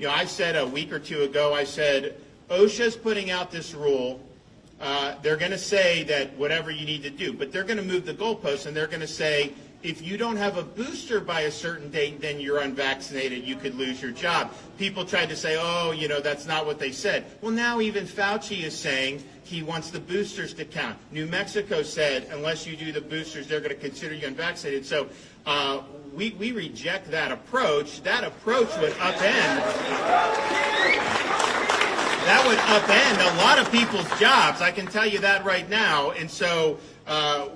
I said a week or two ago, I said, OSHA's putting out this rule. They're going to say that whatever you need to do, but they're going to move the goalposts, and they're going to say, if you don't have a booster by a certain date, then you're unvaccinated. You could lose your job. People tried to say, oh, that's not what they said. Well, now even Fauci is saying he wants the boosters to count. New Mexico said, unless you do the boosters, they're going to consider you unvaccinated. So we reject that approach. That approach would upend. That would upend a lot of people's jobs. I can tell you that right now. And so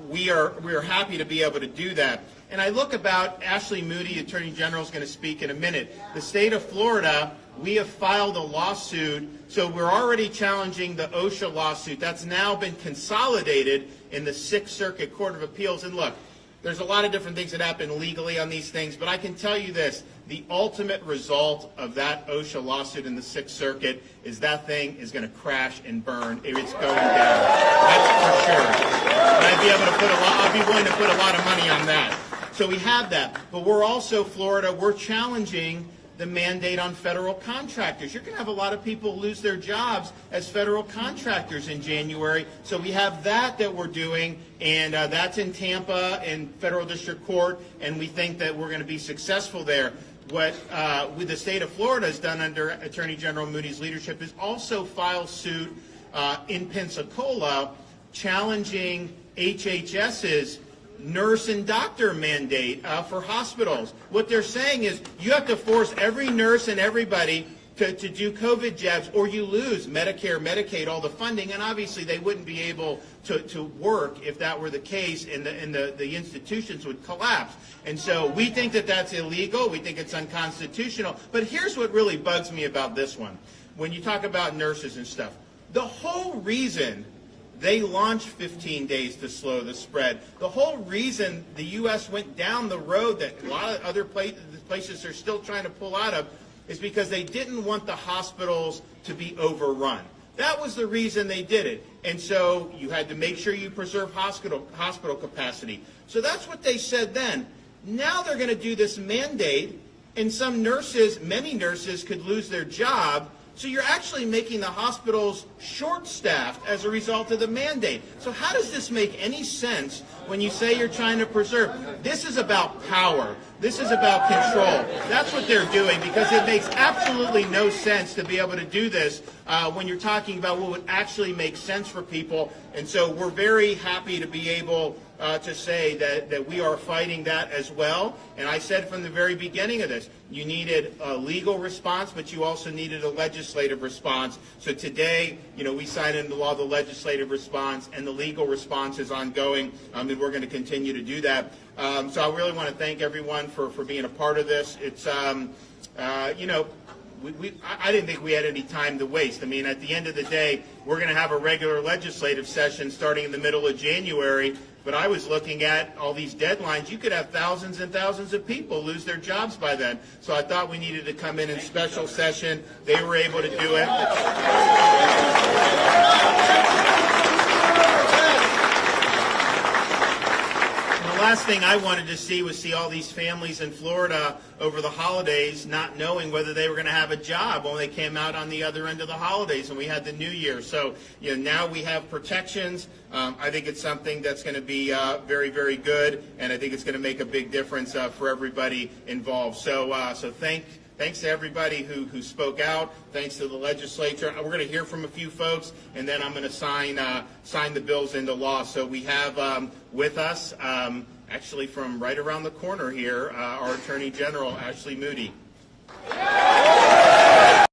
we are happy to be able to do that. And I look about Ashley Moody, Attorney General, is going to speak in a minute. The state of Florida, we have filed a lawsuit. So we're already challenging the OSHA lawsuit. That's now been consolidated in the Sixth Circuit Court of Appeals. And look, there's a lot of different things that happen legally on these things, but I can tell you this. The ultimate result of that OSHA lawsuit in the Sixth Circuit is that thing is going to crash and burn. It's going down. That's for sure. And I'll be willing to put a lot of money on that. So we have that. But we're also, Florida, we're challenging the mandate on federal contractors. You're going to have a lot of people lose their jobs as federal contractors in January. So we have that we're doing, and that's in Tampa in federal district court, and we think that we're going to be successful there. What with the state of Florida has done under Attorney General Moody's leadership is also file suit in Pensacola challenging HHS's nurse and doctor mandate for hospitals. What they're saying is you have to force every nurse and everybody to do COVID jabs, or you lose Medicare, Medicaid, all the funding, and obviously they wouldn't be able to work if that were the case, and the institutions would collapse. And so we think that that's illegal. We think it's unconstitutional. But here's what really bugs me about this one. When you talk about nurses and stuff, the whole reason they launched 15 days to slow the spread, the whole reason the U.S. went down the road that a lot of other places are still trying to pull out of, is because they didn't want the hospitals to be overrun. That was the reason they did it. And so you had to make sure you preserve hospital capacity. So that's what they said then. Now they're going to do this mandate, and many nurses could lose their job. So you're actually making the hospitals short-staffed as a result of the mandate. So how does this make any sense when you say you're trying to preserve? This is about power. This is about control. That's what they're doing, because it makes absolutely no sense to be able to do this when you're talking about what would actually make sense for people. And so we're very happy to be able to say that we are fighting that as well. And I said from the very beginning of this, you needed a legal response, but you also needed a legislative response. So today, we signed into law the legislative response, and the legal response is ongoing, and we're going to continue to do that. So I really want to thank everyone for being a part of this. It's, I didn't think we had any time to waste. I mean, at the end of the day, we're going to have a regular legislative session starting in the middle of January. But I was looking at all these deadlines. You could have thousands and thousands of people lose their jobs by then. So I thought we needed to come in special session. They were able to do it. The last thing I wanted to see was all these families in Florida over the holidays not knowing whether they were going to have a job when they came out on the other end of the holidays, and we had the New Year. So now we have protections. I think it's something that's going to be very, very good, and I think it's going to make a big difference for everybody involved. So thanks to everybody who spoke out. Thanks to the legislature. We're going to hear from a few folks, and then I'm going to sign the bills into law. So we have with us, actually from right around the corner here, our Attorney General, Ashley Moody.